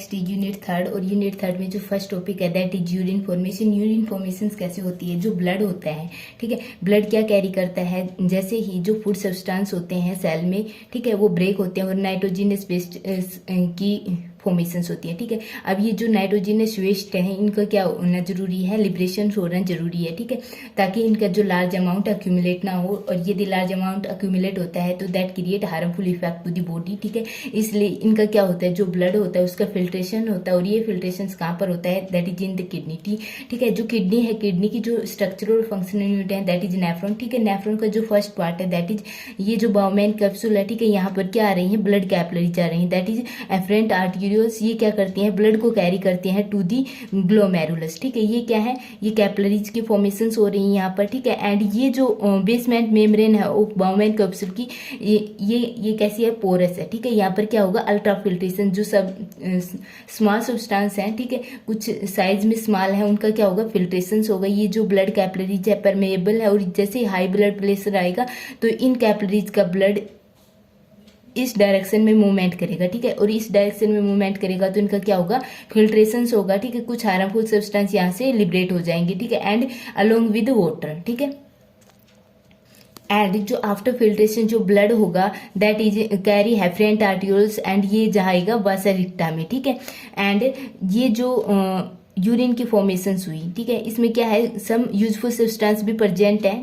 Next unit third, और unit third में जो फर्स्ट टॉपिक है that is urine formation. Urine formation कैसे होती है? जो ब्लड होता है, ठीक है, ब्लड क्या कैरी करता है, जैसे ही जो फूड सब्सटेंस होते हैं सेल में, ठीक है, वो ब्रेक होते हैं और नाइट्रोजनस वेस्ट की फॉर्मेशंस होती है, ठीक है। अब ये जो नाइट्रोजनस वेस्ट है इनका क्या होना जरूरी है, लिबरेशन होना जरूरी है, ठीक है, ताकि इनका जो लार्ज अमाउंट अक्यूमुलेट ना हो, और यदि लार्ज अमाउंट अक्यूमुलेट होता है तो that create harmful effect to the body, ठीक है। इसलिए इनका क्या होता है, जो ब्लड होता है उसका फिल्ट्रेशन होता है, और ये फिल्ट्रेशन कहाँ पर होता है, that is in the kidney, ठीक है। जो किडनी है, किडनी की जो स्ट्रक्चरल और फंक्शनल यूनिट है दैट इज नेफ्रॉन, ठीक है। नेफ्रॉन का जो फर्स्ट पार्ट है दैट इज ये जो बाउमेन कैप्सूल है, ठीक है, यहाँ पर क्या आ रही है, ब्लड कैपिलरीज आ रही है, दैट इज एफरेंट आर्टेरियोल्स। ये क्या करती हैं, ब्लड को कैरी करती हैं टू दी ग्लोमेरुलस, ठीक है। ये क्या है, ये कैपिलरीज की फॉर्मेशंस हो रही है यहाँ पर, ठीक है। एंड ये जो बेसमेंट मेम्ब्रेन है बाउमेन कैप्सूल की, ये कैसी है, पोरस है, ठीक है। यहाँ पर क्या होगा, अल्ट्रा फिल्ट्रेशन, जो सब स्मॉल सब्सटेंस है, ठीक है, कुछ साइज में स्मॉल है, उनका क्या होगा, फिल्ट्रेशन होगा। ये जो ब्लड कैपिलरीज है परमेएबल है, और जैसे हाई ब्लड प्रेशर आएगा तो इन कैपिलरीज का ब्लड इस डायरेक्शन में मूवमेंट करेगा, ठीक है, और इस डायरेक्शन में मूवमेंट करेगा तो इनका क्या होगा, फिल्ट्रेशन होगा, ठीक है, कुछ हार्मफुल सब्सटेंस यहाँ से लिबरेट हो जाएंगे, ठीक है, एंड अलोंग विद वाटर, ठीक है। एंड जो आफ्टर फिल्ट्रेशन जो ब्लड होगा दैट इज कैरी हेफरेंट आर्टियोल्स, एंड ये जाएगा वासा रिक्टा में, ठीक है। एंड ये जो यूरिन की फॉर्मेशन हुई, ठीक है, इसमें क्या है, सम यूजफुल सब्सटेंस भी प्रेजेंट है,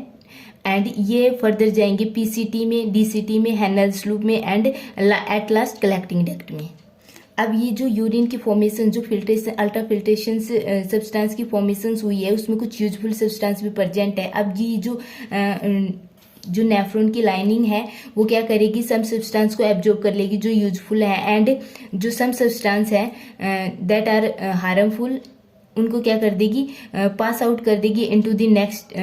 एंड ये फर्दर जाएंगे पीसीटी में, डीसीटी में, हैनल्स लूप में, and at last collecting duct में। अब ये जो यूरिन की फॉर्मेशन, जो फिल्ट्रेशन अल्ट्रा फिल्ट्रेशन से सब्सटेंस की फॉर्मेशन हुई है, उसमें कुछ यूजफुल सब्सटेंस भी प्रेजेंट है। अब ये जो नेफ्रॉन की लाइनिंग है वो क्या करेगी, सम सब्सटेंस को एब्जॉर्ब कर लेगी जो यूजफुल है, एंड जो सम सब्सटेंस है दैट आर हार्मफुल उनको क्या कर देगी, पास आउट कर देगी इनटू द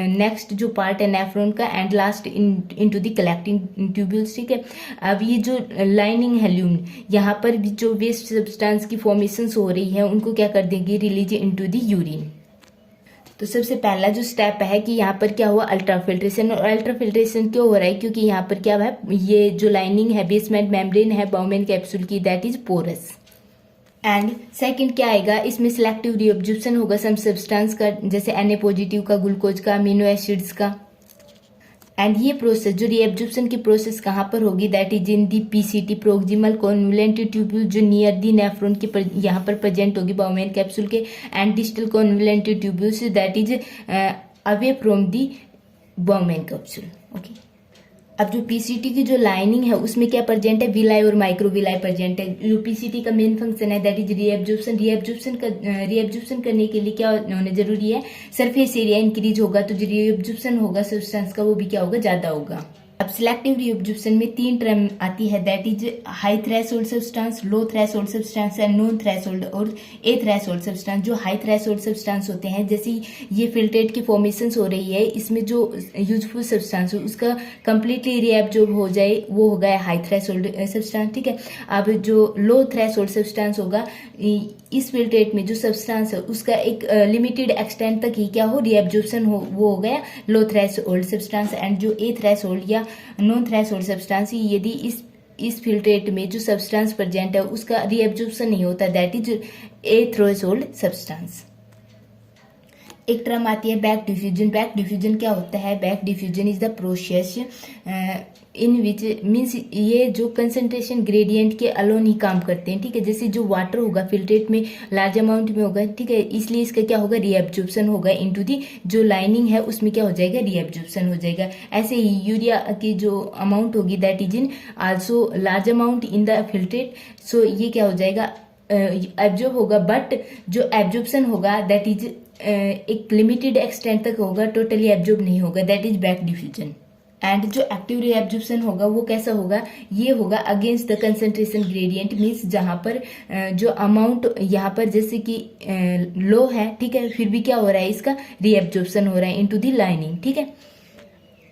नेक्स्ट जो पार्ट है नेफ्रॉन का, and last into the collecting tubules, ठीक है। अब ये जो लाइनिंग है ल्यूमन, यहाँ पर भी जो वेस्ट सब्सटेंस की फॉर्मेशन हो रही है उनको क्या कर देगी, रिलीज इनटू द यूरिन। तो सबसे पहला जो स्टेप है कि यहाँ पर क्या हुआ, अल्ट्रा फिल्ट्रेशन। और अल्ट्रा फिल्ट्रेशन क्यों हो रहा है, क्योंकि यहाँ पर क्या है, ये जो लाइनिंग है बेसमेंट मेम्ब्रेन है बाउमेन कैप्सूल की that is porous. And second क्या आएगा, इसमें सिलेक्टिव रीअब्जॉर्प्शन होगा सम सब्सटेंस का, जैसे Na पॉजिटिव का, ग्लूकोज का, अमीनो एसिड्स का। एंड ये प्रोसेस जो रीअब्जॉर्प्शन की प्रोसेस कहाँ पर होगी, that is in the PCT proximal convoluted tubule, जो नियर दी नेफ्रॉन के यहाँ पर प्रेजेंट होगी बाउमेन कैप्सूल के, and distal convoluted tubules that is away from the Bowman capsule, okay. अब जो पीसीटी की जो लाइनिंग है उसमें क्या प्रेजेंट है, विलाई और माइक्रोविलाई प्रेजेंट है। जो पीसीटी का मेन फंक्शन है दैट इज रीअब्जॉर्प्शन। रीअब्जॉर्प्शन करने के लिए क्या होना जरूरी है, सरफेस एरिया इंक्रीज होगा, तो जो रीअब्जॉर्प्शन होगा सब्सटेंस का वो भी क्या होगा, ज्यादा होगा। अब सिलेक्टिव रीअब्जॉर्प्शन में 3 टर्म आती है, that is high threshold substance, low threshold substance and non threshold और ए थ्रेशोल्ड सब्सटेंस। जो हाई थ्रेशोल्ड सब्सटेंस होते हैं, जैसे ये फिल्ट्रेट की फॉर्मेशन हो रही है, इसमें जो यूजफुल सब्सटेंस हो उसका कंप्लीटली रीअब्जॉर्ब हो जाए वो हो गया हाई थ्रेशोल्ड सब्सटेंस, ठीक है। अब जो लो थ्रेशोल्ड सब्सटेंस होगा, इस फिल्ट्रेट में जो सब्सटेंस है उसका एक लिमिटेड एक्सटेंट तक ही क्या हो, रीअब्जॉर्प्शन हो, वो हो गया लो थ्रेशोल्ड सब्सटेंस। एंड जो ए थ्रेशोल्ड या नॉन थ्रेशोल्ड सब्सटेंस, यदि इस फिल्ट्रेट में जो सब्सटेंस प्रेजेंट है उसका रीअब्जॉर्प्शन नहीं होता, that is a threshold substance. एक टर्म आती है बैक डिफ्यूजन। बैक डिफ्यूजन क्या होता है, back diffusion is the process in which means ये जो कंसंट्रेशन ग्रेडियंट के अलोन ही काम करते हैं, ठीक है। जैसे जो वाटर होगा फिल्ट्रेट में लार्ज अमाउंट में होगा, ठीक है, इसलिए इसका क्या होगा, रीअब्जॉर्प्शन होगा इनटू दी जो लाइनिंग है उसमें क्या हो जाएगा, रीअब्जॉर्प्शन हो जाएगा। ऐसे ही यूरिया की जो अमाउंट होगी that is in also large amount in the filtrate, so ये क्या हो जाएगा, एब्जॉर्ब होगा, बट जो एब्जॉर्प्शन होगा दैट इज एक लिमिटेड एक्सटेंट तक होगा, टोटली एब्जॉर्ब नहीं होगा, that is back diffusion. And जो एक्टिव रीअब्जॉर्प्शन होगा वो कैसा होगा, ये होगा against the concentration gradient, means जहां पर जो अमाउंट यहाँ पर जैसे कि लो है, ठीक है, फिर भी क्या हो रहा है, इसका रीअब्जॉर्प्शन हो रहा है इनटू द लाइनिंग, ठीक है।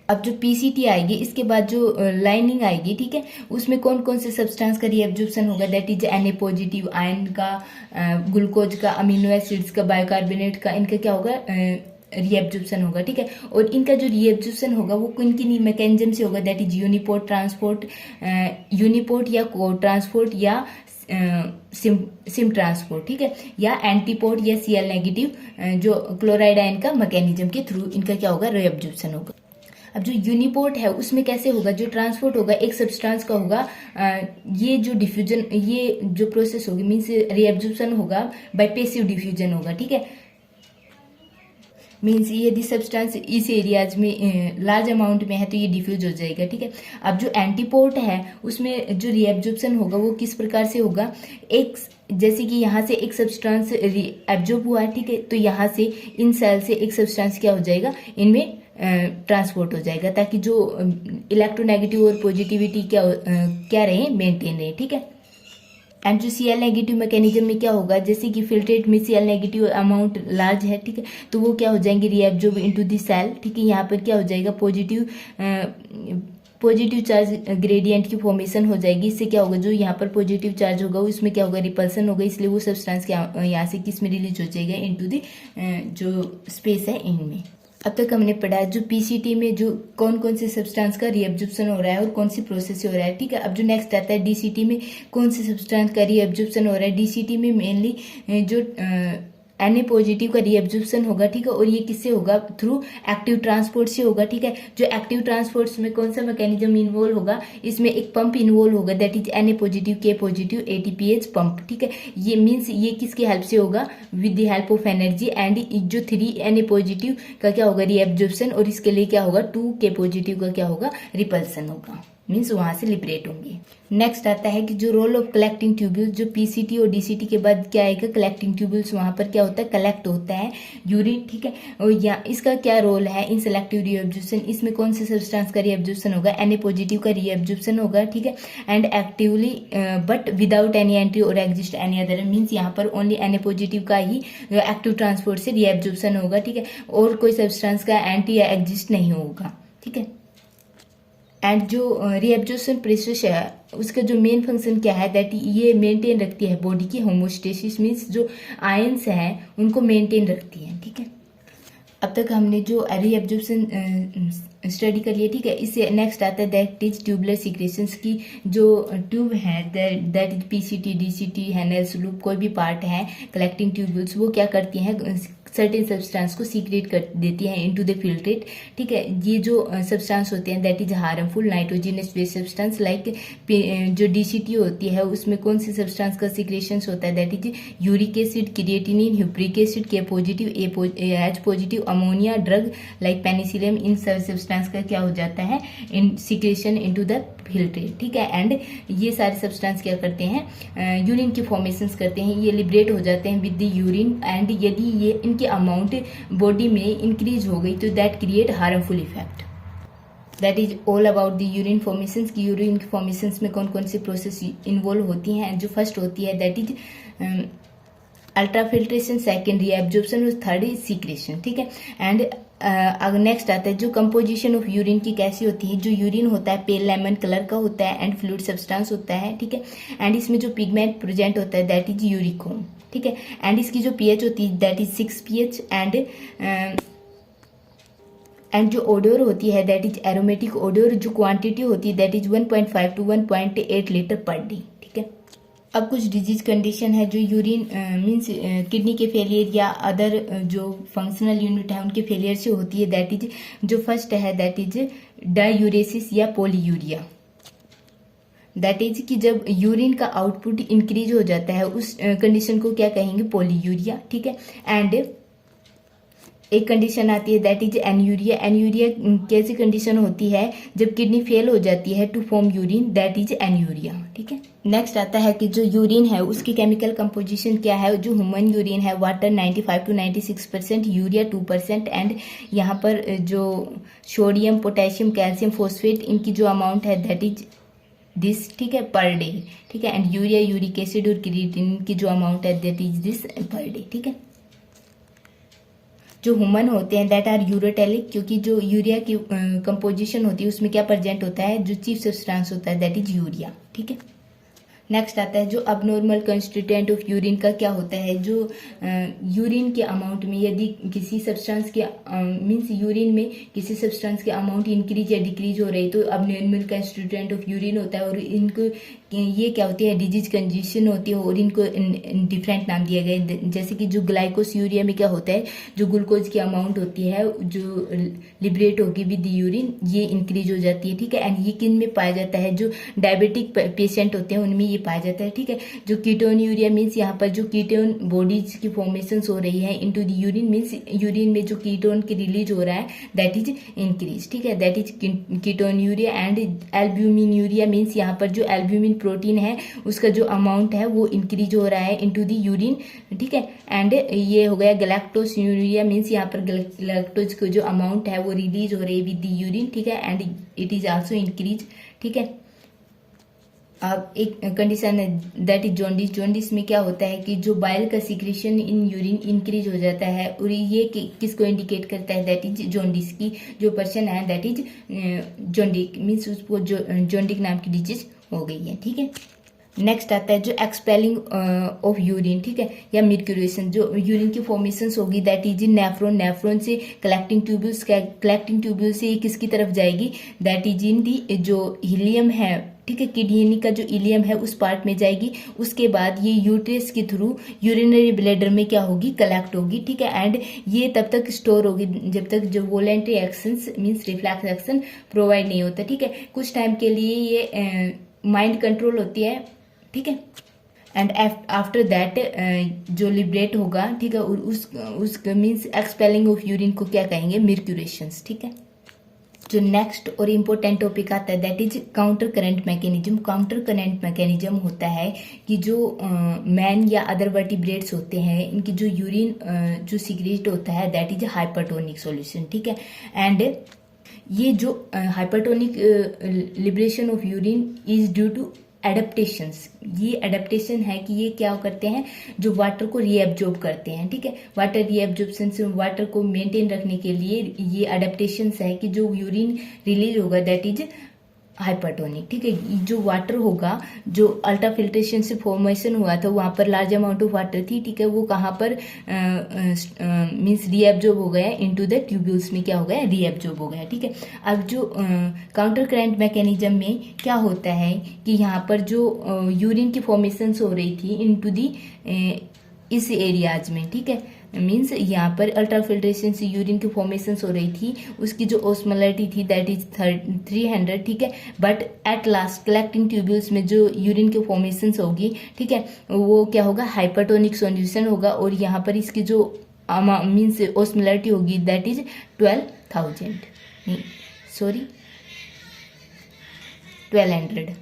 अब जो पीसीटी आएगी इसके बाद जो लाइनिंग आएगी, ठीक है, उसमें कौन कौन से सब्सटेंस का रीअब्जॉर्प्शन होगा, that is Na positive, iron का, ग्लूकोज का, अमीनो एसिड्स का, बायोकार्बोनेट का, इनका क्या होगा, रीअब्जॉर्प्शन होगा, ठीक है। और इनका जो रीअब्जॉर्प्शन होगा वो किन किन मैकेनिज्म से होगा, that is uniport transport, uniport या को ट्रांसपोर्ट या सिम ट्रांसपोर्ट, ठीक है, या एंटीपोड या Cl नेगेटिव जो क्लोराइड आयन का मैकेनिज्म के थ्रू इनका क्या होगा, रीअब्जॉर्प्शन होगा। अब जो यूनिपोर्ट है उसमें कैसे होगा, जो ट्रांसपोर्ट होगा एक सब्सटेंस का होगा, ये जो डिफ्यूजन, ये जो प्रोसेस होगी मीन्स रीअब्जॉर्प्शन होगा बाय पैसिव डिफ्यूजन होगा, ठीक है। मीन्स यदि सब्सटेंस इस एरियाज में लार्ज अमाउंट में है तो ये डिफ्यूज हो जाएगा, ठीक है। अब जो एंटीपोर्ट है उसमें जो रीअब्जॉर्प्शन होगा वो किस प्रकार से होगा, एक जैसे कि यहाँ से एक सब्सटेंस एब्जॉर्ब हुआ है, ठीक है, तो यहाँ से इन सेल से एक सब्सटेंस क्या हो जाएगा, इनमें ट्रांसपोर्ट हो जाएगा, ताकि जो इलेक्ट्रोनेगेटिव और पॉजिटिविटी क्या रहे, मेंटेन रहे, ठीक है। एंड जो Cl नेगेटिव मैकेनिज्म में क्या होगा, जैसे कि फिल्ट्रेट में Cl नेगेटिव अमाउंट लार्ज है, ठीक है, तो वो क्या हो जाएंगे, रीअब्जॉर्ब इनटू द सेल, ठीक है। यहाँ पर क्या हो जाएगा, पॉजिटिव चार्ज ग्रेडियंट की फॉर्मेशन हो जाएगी। इससे क्या होगा, जो यहाँ पर पॉजिटिव चार्ज होगा उसमें क्या होगा, रिपल्सन होगा, इसलिए वो सब्सटेंस यहाँ से किस में रिलीज हो जाएगा, इनटू द जो स्पेस है इनमें। अब तक हमने पढ़ा है जो पीसीटी में जो कौन कौन से सब्सटेंस का रीअब्जॉर्प्शन हो रहा है और कौन सी प्रोसेस से हो रहा है, ठीक है। अब जो नेक्स्ट आता है डीसीटी में कौन से सब्सटेंस का रीअब्जॉर्प्शन हो रहा है। डीसीटी में मेनली जो Na पॉजिटिव का रीअब्जॉर्प्शन होगा, ठीक है, और ये किससे होगा, थ्रू एक्टिव ट्रांसपोर्ट से होगा, ठीक है। जो एक्टिव ट्रांसपोर्ट में कौन सा मैकेनिज्म इन्वॉल्व होगा, इसमें एक पंप इन्वॉल्व होगा, that is Na positive K positive ATPase pump, ठीक है। ये मीन्स ये किसकी हेल्प से होगा, with the help of energy, and जो 3 Na पॉजिटिव का क्या होगा, रीअब्जॉर्प्शन, और इसके लिए क्या होगा, 2 K पॉजिटिव का क्या होगा, रिपल्सन होगा, मीन्स वहां से लिबरेट होंगे। नेक्स्ट आता है कि जो रोल ऑफ कलेक्टिंग ट्यूब्यूल्स, जो पीसीटी और डीसीटी के बाद क्या आएगा, कलेक्टिंग ट्यूब्यूल्स, वहां पर क्या होता है, कलेक्ट होता है यूरिन, ठीक है। और या इसका क्या रोल है इन सेलेक्टिव रीअब्जॉर्प्शन, इसमें कौन से सब्सटेंस का रीअब्जॉर्प्शन होगा, Na पॉजिटिव का रीअब्जॉर्प्शन होगा, ठीक है, and actively but without any entry और एग्जिस्ट एनी अदर, मीन्स यहाँ पर ओनली Na पॉजिटिव का ही एक्टिव ट्रांसपोर्ट से रीअब्जॉर्प्शन होगा, ठीक है, और कोई सब्सटेंस का एंटी या एग्जिस्ट नहीं होगा, ठीक है। एंड जो रीअब्जॉर्प्शन प्रोसेस है उसका जो मेन फंक्शन क्या है, दैट ये मेंटेन रखती है बॉडी की होमोस्टेसिस, मीन्स जो आयंस हैं उनको मेंटेन रखती है, ठीक है। अब तक हमने जो रीअब्जॉर्प्शन स्टडी कर लिया, ठीक है। इससे नेक्स्ट आता है दैट इज ट्यूबुलर सीक्रेशंस की जो ट्यूब है, that is PCT DCT Henle's loop, कोई भी पार्ट है कलेक्टिंग ट्यूब्यूल्स, वो क्या करती हैं, सर्टेन सब्सटेंस को सीक्रेट कर देती है इनटू द फिल्ट्रेट, ठीक है। ये जो सब्सटेंस होते हैं that is harmful nitrogenous based substance, like जो डीसीटी होती है उसमें कौन सी सब्सटेंस का सीक्रेशन होता है, that is uric acid, creatinine, hippuric acid, K positive, H positive, ammonia, drug like penicillium, इन सब सब्सटेंस का क्या हो जाता है, in secretion into the filtrate, ठीक है। एंड ये सारे सब्सटेंस क्या करते हैं, यूरिन की फॉर्मेशंस करते हैं, ये लिबरेट हो जाते हैं विद द यूरिन, एंड यदि ये इनकी अमाउंट बॉडी में इंक्रीज हो गई तो that create harmful effect. That is all about the urine formations की यूरिन फॉर्मेशंस में कौन कौन सी प्रोसेस इन्वॉल्व होती हैं। जो फर्स्ट होती है that is ultrafiltration, second reabsorption और थर्ड इज सीक्रेशन, ठीक है। एंड नेक्स्ट आता है जो कंपोजिशन ऑफ यूरिन की कैसी होती है। जो यूरिन होता है पेल लेमन कलर का होता है एंड फ्लूइड सब्सटेंस होता है, ठीक है। एंड इसमें जो पिगमेंट प्रेजेंट होता है दैट इज यूरिकोम, ठीक है। एंड इसकी जो पीएच होती है दैट इज 6 pH, एंड जो ओडोर होती है दैट इज एरोमेटिक ओडोर, जो क्वांटिटी होती है that is 1.5 to 1.8 litre per day, ठीक है। अब कुछ डिजीज कंडीशन है जो यूरिन मीन्स किडनी के फेलियर या अदर जो फंक्शनल यूनिट है उनके फेलियर से होती है, दैट इज जो फर्स्ट है दैट इज डायूरेसिस या पोलीयूरिया। दैट इज कि जब यूरिन का आउटपुट इंक्रीज हो जाता है उस कंडीशन को क्या कहेंगे, पोलीयूरिया, ठीक है। एंड एक कंडीशन आती है दैट इज एन्यूरिया। एन्यूरिया कैसी कंडीशन होती है, जब किडनी फेल हो जाती है to form urine, that is anuria, ठीक है। नेक्स्ट आता है कि जो यूरिन है उसकी केमिकल कंपोजिशन क्या है। जो ह्यूमन यूरिन है वाटर 95 to 96%, यूरिया 2%, एंड यहाँ पर जो सोडियम, पोटेशियम, कैल्शियम, फॉस्फेट इनकी जो अमाउंट है दैट इज दिस, ठीक है, पर डे, ठीक है। एंड यूरिया, यूरिक एसिड और क्रिएटिनिन की जो अमाउंट है that is this per day, ठीक है। जो ह्यूमन होते हैं दैट आर यूरोटेलिक, क्योंकि जो यूरिया की कंपोजिशन होती है उसमें क्या प्रेजेंट होता है, जो चीफ सब्सटेंस होता है दैट इज यूरिया, ठीक है। नेक्स्ट आता है जो अबनॉर्मल कंस्टिट्यूएंट ऑफ यूरिन का क्या होता है, जो यूरिन के अमाउंट में यदि किसी सब्सटेंस के मींस यूरिन में किसी सब्सटेंस के अमाउंट इंक्रीज या डिक्रीज हो रही तो अबनॉर्मल कंस्टिट्यूएंट ऑफ यूरिन होता है। और इनको ये क्या होती है, डिजीज कंडीशन होती है और इनको डिफरेंट नाम दिया गया है। जैसे कि जो ग्लाइकोस्यूरिया में क्या होता है, जो ग्लूकोज की अमाउंट होती है जो लिबरेट होगी विद यूरिन ये इंक्रीज हो जाती है, ठीक है। एंड ये किन में पाया जाता है, जो डायबिटिक पेशेंट होते हैं उनमें ये पाया जाता है, ठीक है। जो कीटोन यूरिया मीन्स यहाँ पर जो कीटोन बॉडीज की फॉर्मेशन हो रही है into the urine means urine में जो कीटोन की रिलीज हो रहा है दैट इज इंक्रीज, ठीक है, that is ketone urea. And albumin urea means यहाँ पर जो एल्ब्यूमिन प्रोटीन है उसका जो अमाउंट है वो इंक्रीज हो रहा है इनटू द यूरिन, ठीक है। एंड ये हो गया गैलेक्टोस यूरिया मीन्स यहाँ पर गैलेक्टोज को जो अमाउंट है वो रिलीज हो रही है विद द यूरिन, ठीक है, and it is also increase, ठीक है। अब एक कंडीशन है दैट इज जॉन्डिस। जॉन्डिस में क्या होता है कि जो बाइल का सिक्रेशन इन यूरिन इंक्रीज हो जाता है और ये किसको इंडिकेट करता है, दैट इज जॉन्डिस की जो पर्सन है दैट इज जॉन्डिक मीन्स उसको जॉन्डिक नाम की डिजीज हो गई है, ठीक है। नेक्स्ट आता है जो एक्सपेलिंग ऑफ यूरिन, ठीक है, या मिर्क्यूरेशन। जो यूरिन की फॉर्मेशन होगी that is in nephron, nephron से कलेक्टिंग ट्यूब्यूल्स, कलेक्टिंग ट्यूब्यूल से ये किसकी तरफ जाएगी, दैट इज इन दी जो हीलियम है, ठीक है, किडनी का जो इलियम है उस पार्ट में जाएगी। उसके बाद ये यूट्रस के थ्रू यूरिनरी ब्लैडर में क्या होगी, कलेक्ट होगी, ठीक है। एंड ये तब तक स्टोर होगी जब तक जो voluntary actions means reflex action provide नहीं होता, ठीक है। कुछ टाइम के लिए ये माइंड कंट्रोल होती है, ठीक है। एंड आफ्टर दैट जो लिबरेट होगा, ठीक है, उस मीन्स एक्सपेलिंग ऑफ यूरिन को क्या कहेंगे, मिर्क्यूरेशंस, ठीक है। जो नेक्स्ट और इम्पोर्टेंट टॉपिक आता है that is counter current mechanism. Counter current mechanism होता है कि जो मैन या अदर वर्टिब्रेट्स होते हैं इनकी जो यूरिन जो सीक्रेट होता है दैट इज हाइपरटोनिक सॉल्यूशन, ठीक है। एंड ये जो hypertonic liberation of urine is due to adaptations. ये एडेप्टेशन है कि ये क्या करते हैं, जो वाटर को रीएब्जॉर्ब करते हैं, ठीक है। वाटर रीएब्जॉर्प्शन से वाटर को मेंटेन रखने के लिए ये एडेप्टेशंस है कि जो यूरिन रिलीज होगा दैट इज हाइपरटोनिक, ठीक है। जो वाटर होगा जो अल्ट्रा फिल्ट्रेशन से फॉर्मेशन हुआ था वहां पर लार्ज अमाउंट ऑफ वाटर थी, ठीक है, वो कहाँ पर मीन्स रीएब्जॉर्ब हो गया इनटू द ट्यूब्यूल्स में, क्या हो गया, रीएब्जॉर्ब हो गया, ठीक है। अब जो काउंटर करंट मैकेनिज्म में क्या होता है कि यहाँ पर जो यूरिन की फॉर्मेशन हो रही थी इनटू दी इस एरियाज में, ठीक है, मीन्स यहाँ पर अल्ट्रा फिल्ट्रेशन से यूरिन की फॉर्मेशन हो रही थी, उसकी जो ओस्मोलैरिटी थी दैट इज 300, ठीक है। But at last collecting tubules में जो यूरिन की फॉर्मेशन होगी, ठीक है, वो क्या होगा, हाइपरटोनिक सॉल्यूशन होगा और यहाँ पर इसकी जो मीन्स ओस्मोलैरिटी होगी that is 1200।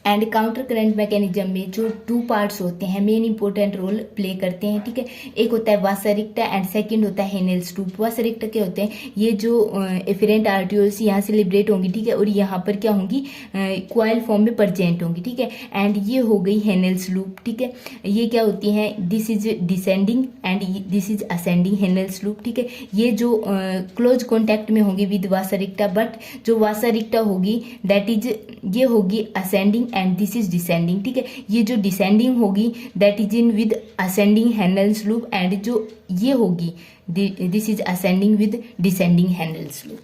And counter current mechanism में जो 2 पार्ट्स होते हैं मेन इंपॉर्टेंट रोल प्ले करते हैं, ठीक है। एक होता है वासरिक्टा एंड सेकंड होता है हेनेल्स लूप। वासरिक्टा क्या होते हैं, ये जो एफरेंट आर्टियोल्स यहाँ से लिबरेट होंगी, ठीक है, और यहाँ पर क्या होंगी, क्वाइल फॉर्म में प्रेजेंट होंगी, ठीक है। एंड ये हो गई हेनेल्स लूप, ठीक है। ये क्या होती है, this is descending and this is ascending Henle's loop, ठीक है। ये जो क्लोज कॉन्टैक्ट में होंगी विद वासरिक्टा, बट जो वासरिक्टा होगी दैट इज ये होगी ascending and this is descending, ठीक है। ये जो डिसेंडिंग होगी that is in with ascending Henle's loop and जो ये होगी this is ascending with descending Henle's loop.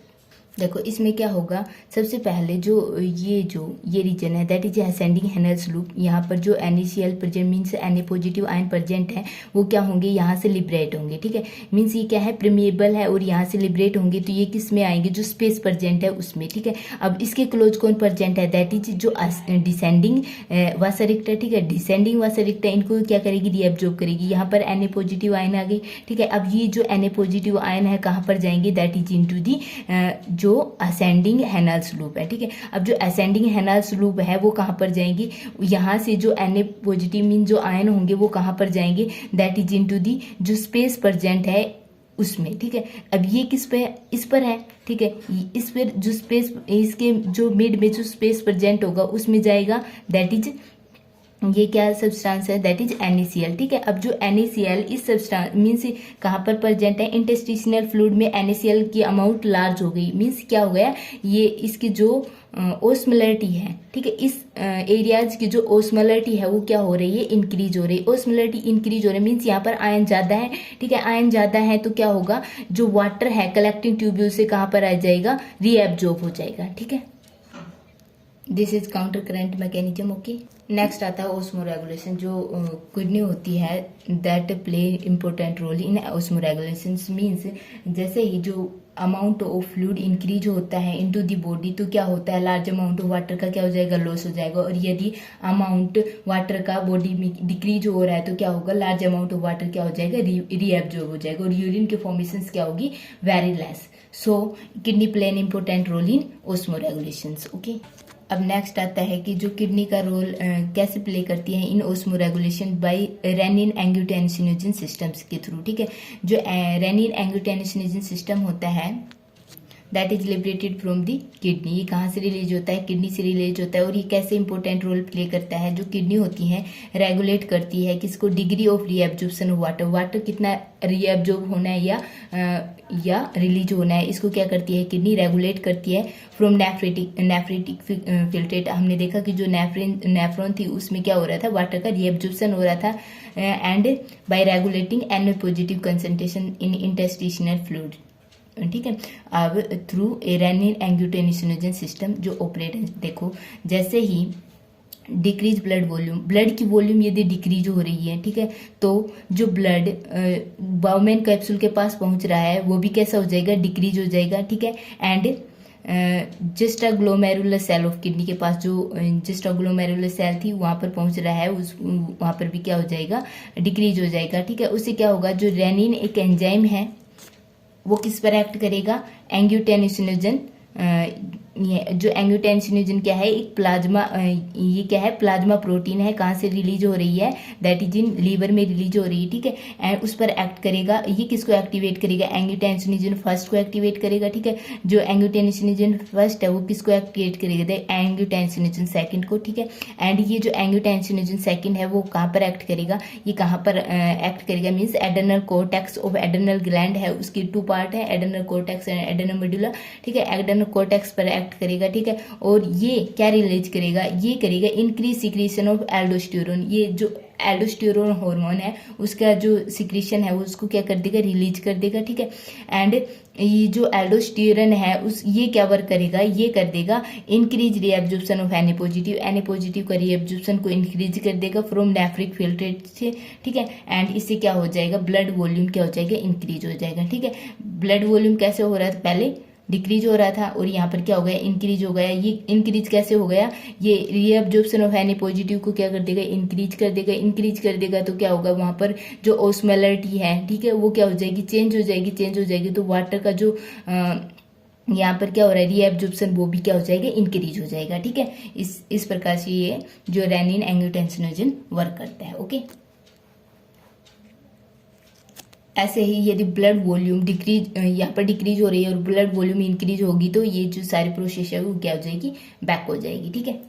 देखो इसमें क्या होगा, सबसे पहले जो ये रीजन है that is ascending Henle's loop. यहाँ पर जो NaCl present means Na positive ion present है वो क्या होंगे, यहाँ से लिबरेट होंगे, ठीक है। मीन्स ये क्या है, प्रीमिएबल है और यहाँ से लिबरेट होंगे तो ये किस में आएंगे, जो स्पेस प्रेजेंट है उसमें, ठीक है। अब इसके क्लोज कौन प्रेजेंट है, दैट इज जो डिसेंडिंग वासरिक्टा, ठीक है। डिसेंडिंग वासरिक्टा इनको क्या करेगी, रीएब्जॉर्ब करेगी। यहाँ पर Na पॉजिटिव आयन आ गई, ठीक है। अब ये जो Na पॉजिटिव आयन है कहाँ पर जाएंगे, दैट इज इनटू दी जो असेंडिंग हेनाल्स लूप है, ठीक है। अब जो असेंडिंग हेनाल्स लूप है वो कहाँ पर जाएंगी, यहाँ से जो Na पॉजिटिव मीन जो आयन होंगे वो कहाँ पर जाएंगे, दैट इज इनटू दी जो स्पेस प्रेजेंट है उसमें, ठीक है। अब ये किस पे है, इस पर है, ठीक है। इस पर जो स्पेस, इसके जो मिड में जो स्पेस प्रेजेंट होगा उसमें जाएगा दैट इज ये क्या सब्सटेंस है, दैट इज NaCl, ठीक है। अब जो NaCl इस सब्सटेंस मीन्स कहाँ पर प्रेजेंट है, इंटरस्टिशियल फ्लूइड में NaCl की अमाउंट लार्ज हो गई, मीन्स क्या हो गया, ये इसकी जो ओस्मोलरिटी है, ठीक है, इस एरियाज की जो ओस्मोलरिटी है वो क्या हो रही है, इंक्रीज हो रही है। ओस्मोलरिटी इंक्रीज हो रही है मीन्स यहाँ पर आयन ज्यादा है, ठीक है। आयन ज्यादा है तो क्या होगा, जो वाटर है कलेक्टिंग ट्यूब्यूल से कहाँ पर आ जाएगा, रीएब्जॉर्ब हो जाएगा, ठीक है। This is counter current mechanism, okay. Next आता है ओस्मो रेगुलेशन, जो किडनी होती है that play important role in osmoregulation. Means जैसे ही जो अमाउंट ऑफ फ्लूइड इंक्रीज होता है इनटू द बॉडी तो क्या होता है, लार्ज अमाउंट ऑफ वाटर का क्या हो जाएगा, लॉस हो जाएगा। और यदि अमाउंट वाटर का बॉडी में डिक्रीज हो रहा है तो क्या होगा, लार्ज अमाउंट ऑफ वाटर क्या हो जाएगा, रीएब्जॉर्ब हो जाएगा और यूरिन के फॉर्मेशन क्या होगी, very less. So kidney play an important role in osmoregulations, okay. अब नेक्स्ट आता है कि जो किडनी का रोल कैसे प्ले करती है in osmoregulation by renin angiotensinogen systems के थ्रू, ठीक है। जो रेनिन एंजियोटेंसिनोजन सिस्टम होता है that is liberated from the kidney, ये कहाँ से रिलीज होता है, किडनी से रिलीज होता है। और ये कैसे इंपॉर्टेंट रोल प्ले करता है, जो किडनी होती है रेगुलेट करती है किसको, degree of reabsorption of water, water कितना रीएब्जॉर्ब होना है या रिलीज होना है, इसको क्या करती है, किडनी रेगुलेट करती है फ्रॉम नेफ्रेटिक फिल्ट्रेट। हमने देखा कि जो नेफ्रॉन थी उसमें क्या हो रहा था, वाटर का रीएब्जॉर्प्शन हो रहा था and by regulating NO positive concentration in interstitial fluid, ठीक है। अब थ्रू रेनिन एंजियोटेंसिनोजन सिस्टम जो ऑपरेट है, देखो जैसे ही डिक्रीज ब्लड वॉल्यूम, ब्लड की वॉल्यूम यदि डिक्रीज हो रही है, ठीक है, तो जो ब्लड बाउमेन कैप्सूल के पास पहुंच रहा है वो भी कैसा हो जाएगा, डिक्रीज हो जाएगा, ठीक है। एंड जस्टाग्लोमेरुलर सेल ऑफ किडनी के पास जो जस्टाग्लोमेरुलर सेल थी वहां पर पहुंच रहा है, उस वहां पर भी क्या हो जाएगा, डिक्रीज हो जाएगा, ठीक है। उससे क्या होगा, जो रेनिन एक एंजाइम है वो किस पर एक्ट करेगा, एंजियोटेंसिनोजन, जो एंजियोटेंसिनोजन क्या है, एक प्लाज्मा, ये क्या है, प्लाज्मा प्रोटीन है, कहाँ से रिलीज हो रही है, दैट इज इन लीवर में रिलीज हो रही है, ठीक है। एंड उस पर एक्ट करेगा, ये किसको एक्टिवेट करेगा, एंजियोटेंसिनोजन फर्स्ट को एक्टिवेट करेगा, ठीक है। जो एंजियोटेंसिनोजन फर्स्ट है वो किसको एक्टिवेट करेगा, एंजियोटेंसिनोजन सेकंड को, ठीक है। एंड ये जो एंजियोटेंसिनोजन सेकंड है वो कहाँ पर एक्ट करेगा, ये कहाँ पर एक्ट करेगा, means adrenal cortex of adrenal gland है, उसकी 2 पार्ट है, adrenal cortex and adrenal medulla, ठीक है। एडर्नल कोर्टेक्स पर एक्ट करेगा, ठीक है। और ये क्या रिलीज करेगा, ये करेगा इंक्रीज सिक्रीशन ऑफ एल्डोस्टेरोन, ये जो एल्डोस्टेरोन हार्मोन है उसका जो सिक्रीशन है वो उसको क्या कर देगा, रिलीज कर देगा, ठीक है। एंड ये जो एल्डोस्टेरोन है उस ये क्या वर्क करेगा, ये कर देगा increase reabsorption of Na positive का रीएब्जॉर्प्शन को इंक्रीज कर देगा फ्रॉम नेफ्रिक फिल्ट्रेट से, ठीक है। एंड इससे क्या हो जाएगा, ब्लड वॉल्यूम क्या हो जाएगा, इंक्रीज हो जाएगा, ठीक है। ब्लड वॉल्यूम कैसे हो रहा था, पहले डिक्रीज हो रहा था और यहाँ पर क्या हो गया, इंक्रीज हो गया। ये इंक्रीज कैसे हो गया, ये रीअब्जॉर्प्शन ऑफ Na पॉजिटिव को क्या कर देगा, इंक्रीज कर देगा। इंक्रीज कर देगा तो क्या होगा, वहां पर जो ओस्मोलरिटी है, ठीक है, वो क्या हो जाएगी, चेंज हो जाएगी। तो वाटर का जो यहाँ पर क्या हो रहा है, रीअब्जॉर्प्शन वो भी क्या हो जाएगा, इंक्रीज हो जाएगा, ठीक है। इस प्रकार से ये जो रेनिन एंजियोटेंसिनोजन वर्क करता है, ओके। ऐसे ही यदि ब्लड वॉल्यूम डिक्रीज, यहाँ पर डिक्रीज हो रही है और ब्लड वॉल्यूम इंक्रीज होगी तो ये जो सारी प्रोसेस है वो क्या हो जाएगी, बैक हो जाएगी, ठीक है।